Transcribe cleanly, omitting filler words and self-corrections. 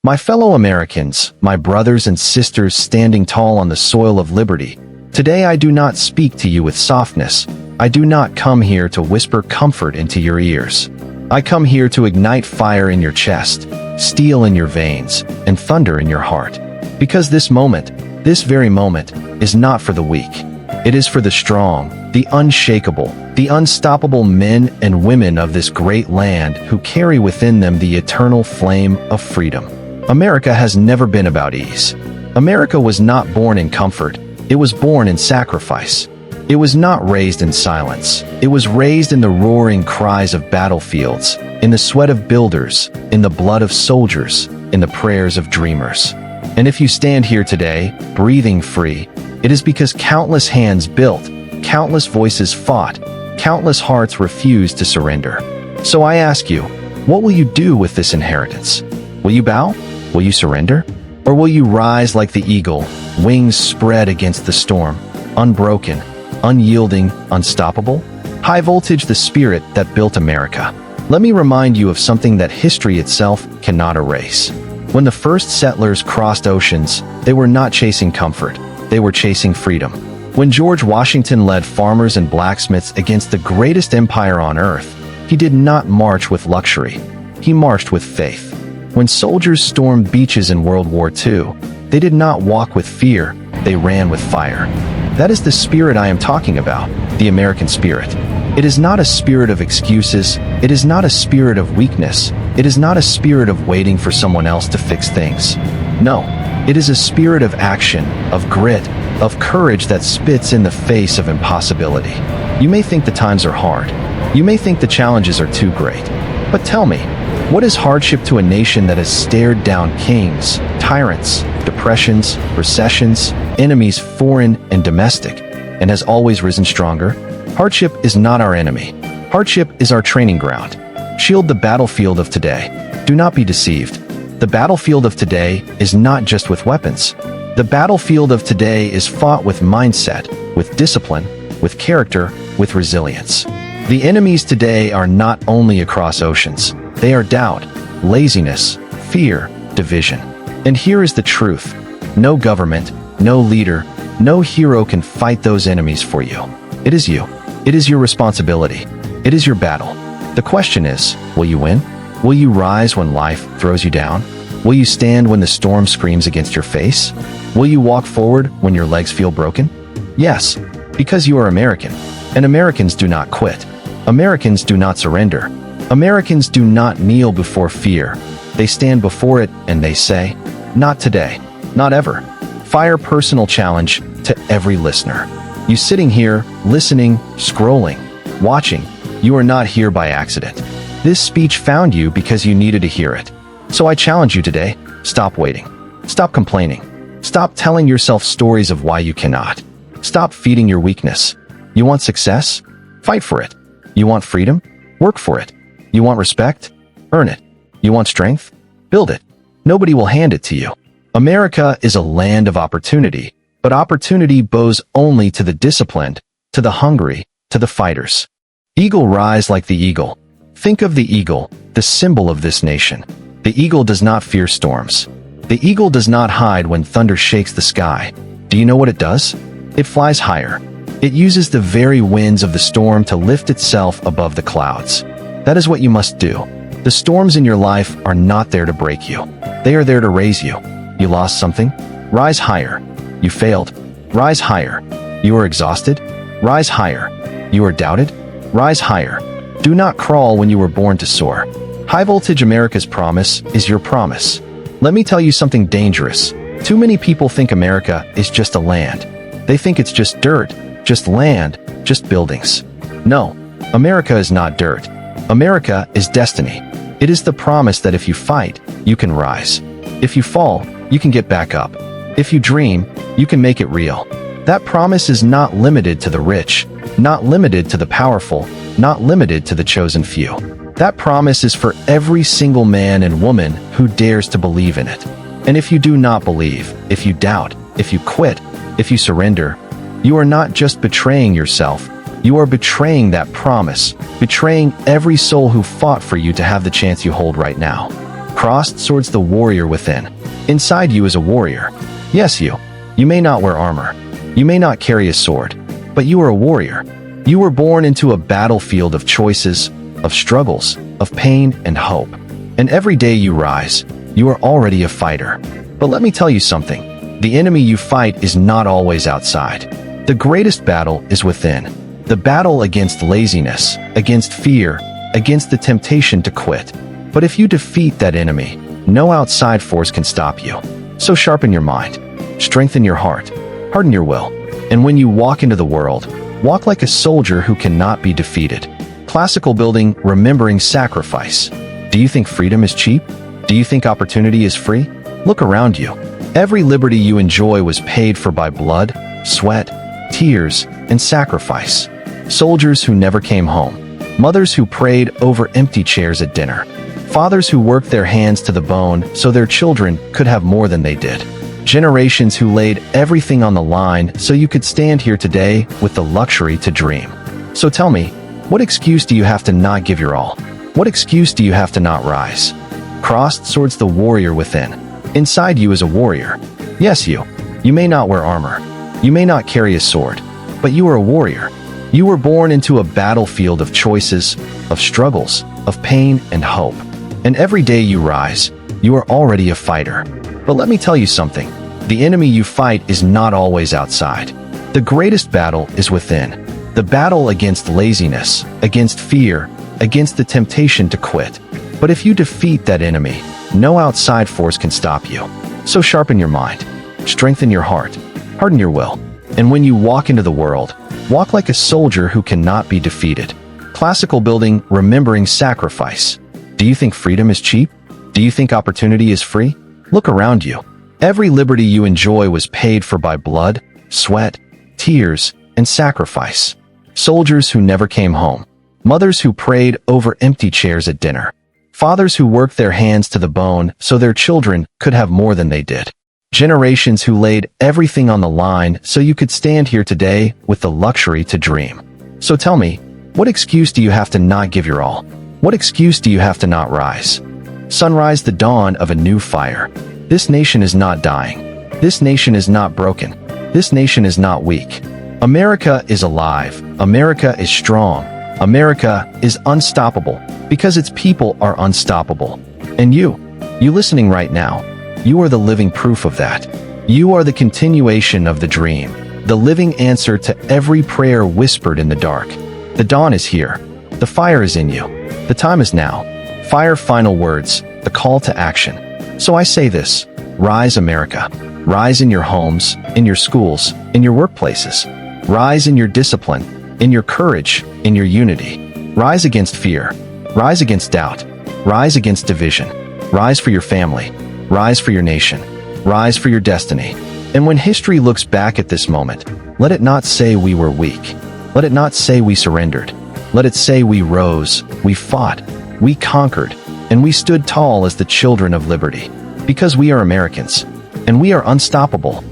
My fellow Americans, my brothers and sisters standing tall on the soil of liberty, today I do not speak to you with softness. I do not come here to whisper comfort into your ears. I come here to ignite fire in your chest, steel in your veins, and thunder in your heart. Because this moment, this very moment, is not for the weak. It is for the strong, the unshakable, the unstoppable men and women of this great land who carry within them the eternal flame of freedom. America has never been about ease. America was not born in comfort. It was born in sacrifice. It was not raised in silence. It was raised in the roaring cries of battlefields, in the sweat of builders, in the blood of soldiers, in the prayers of dreamers. And if you stand here today, breathing free, it is because countless hands built, countless voices fought, countless hearts refused to surrender. So I ask you, what will you do with this inheritance? Will you bow? Will you surrender? Or will you rise like the eagle, wings spread against the storm, unbroken, unyielding, unstoppable? High voltage, the spirit that built America. Let me remind you of something that history itself cannot erase. When the first settlers crossed oceans, they were not chasing comfort. They were chasing freedom. When George Washington led farmers and blacksmiths against the greatest empire on earth, he did not march with luxury. He marched with faith. When soldiers stormed beaches in World War II, they did not walk with fear, they ran with fire. That is the spirit I am talking about, the American spirit. It is not a spirit of excuses, it is not a spirit of weakness, it is not a spirit of waiting for someone else to fix things. No, it is a spirit of action, of grit, of courage that spits in the face of impossibility. You may think the times are hard. You may think the challenges are too great. But tell me, what is hardship to a nation that has stared down kings, tyrants, depressions, recessions, enemies foreign and domestic, and has always risen stronger? Hardship is not our enemy. Hardship is our training ground. Shield the battlefield of today. Do not be deceived. The battlefield of today is not just with weapons. The battlefield of today is fought with mindset, with discipline, with character, with resilience. The enemies today are not only across oceans. They are doubt, laziness, fear, division. And here is the truth. No government, no leader, no hero can fight those enemies for you. It is you. It is your responsibility. It is your battle. The question is, will you win? Will you rise when life throws you down? Will you stand when the storm screams against your face? Will you walk forward when your legs feel broken? Yes, because you are American. And Americans do not quit. Americans do not surrender. Americans do not kneel before fear. They stand before it and they say, not today, not ever. Fire personal challenge to every listener. You sitting here, listening, scrolling, watching, you are not here by accident. This speech found you because you needed to hear it. So I challenge you today, stop waiting. Stop complaining. Stop telling yourself stories of why you cannot. Stop feeding your weakness. You want success? Fight for it. You want freedom? Work for it. You want respect? Earn it. You want strength? Build it. Nobody will hand it to you. America is a land of opportunity, but opportunity bows only to the disciplined, to the hungry, to the fighters. Eagle rise like the eagle. Think of the eagle, the symbol of this nation. The eagle does not fear storms. The eagle does not hide when thunder shakes the sky. Do you know what it does? It flies higher. It uses the very winds of the storm to lift itself above the clouds. That is what you must do. The storms in your life are not there to break you. They are there to raise you. You lost something? Rise higher. You failed? Rise higher. You are exhausted? Rise higher. You are doubted? Rise higher. Do not crawl when you were born to soar. High Voltage America's promise is your promise. Let me tell you something dangerous. Too many people think America is just a land. They think it's just dirt, just land, just buildings. No, America is not dirt. America is destiny. It is the promise that if you fight, you can rise. If you fall, you can get back up. If you dream, you can make it real. That promise is not limited to the rich, not limited to the powerful, not limited to the chosen few. That promise is for every single man and woman who dares to believe in it. And if you do not believe, if you doubt, if you quit, if you surrender, you are not just betraying yourself, you are betraying that promise, betraying every soul who fought for you to have the chance you hold right now. Crossed swords the warrior within. Inside you is a warrior. Yes, you. You may not wear armor. You may not carry a sword. But you are a warrior. You were born into a battlefield of choices, of struggles, of pain and hope. And every day you rise, you are already a fighter. But let me tell you something. The enemy you fight is not always outside. The greatest battle is within. The battle against laziness, against fear, against the temptation to quit. But if you defeat that enemy, no outside force can stop you. So sharpen your mind, strengthen your heart, harden your will. And when you walk into the world, walk like a soldier who cannot be defeated. Classical building, remembering sacrifice. Do you think freedom is cheap? Do you think opportunity is free? Look around you. Every liberty you enjoy was paid for by blood, sweat, tears, and sacrifice. Soldiers who never came home. Mothers who prayed over empty chairs at dinner. Fathers who worked their hands to the bone so their children could have more than they did. Generations who laid everything on the line so you could stand here today with the luxury to dream. So tell me, what excuse do you have to not give your all? What excuse do you have to not rise? Crossed swords the warrior within. Inside you is a warrior. Yes, you. You may not wear armor. You may not carry a sword. But you are a warrior. You were born into a battlefield of choices, of struggles, of pain and hope. And every day you rise, you are already a fighter. But let me tell you something. The enemy you fight is not always outside. The greatest battle is within. The battle against laziness, against fear, against the temptation to quit. But if you defeat that enemy, no outside force can stop you. So sharpen your mind, strengthen your heart, harden your will. And when you walk into the world, walk like a soldier who cannot be defeated. Classical building, remembering sacrifice. Do you think freedom is cheap? Do you think opportunity is free? Look around you. Every liberty you enjoy was paid for by blood, sweat, tears, and sacrifice. Soldiers who never came home. Mothers who prayed over empty chairs at dinner. Fathers who worked their hands to the bone so their children could have more than they did. Generations who laid everything on the line so you could stand here today with the luxury to dream. So tell me, what excuse do you have to not give your all? What excuse do you have to not rise? Sunrise, the dawn of a new fire. This nation is not dying. This nation is not broken. This nation is not weak. America is alive. America is strong. America is unstoppable because its people are unstoppable. And you listening right now, you are the living proof of that. You are the continuation of the dream, the living answer to every prayer whispered in the dark. The dawn is here. The fire is in you. The time is now. Fire, final words, the call to action. So I say this, rise America. Rise in your homes, in your schools, in your workplaces. Rise in your discipline, in your courage, in your unity. Rise against fear. Rise against doubt. Rise against division. Rise for your family. Rise for your nation. Rise for your destiny. And when history looks back at this moment, let it not say we were weak. Let it not say we surrendered. Let it say we rose, we fought, we conquered, and we stood tall as the children of liberty. Because we are Americans, and we are unstoppable.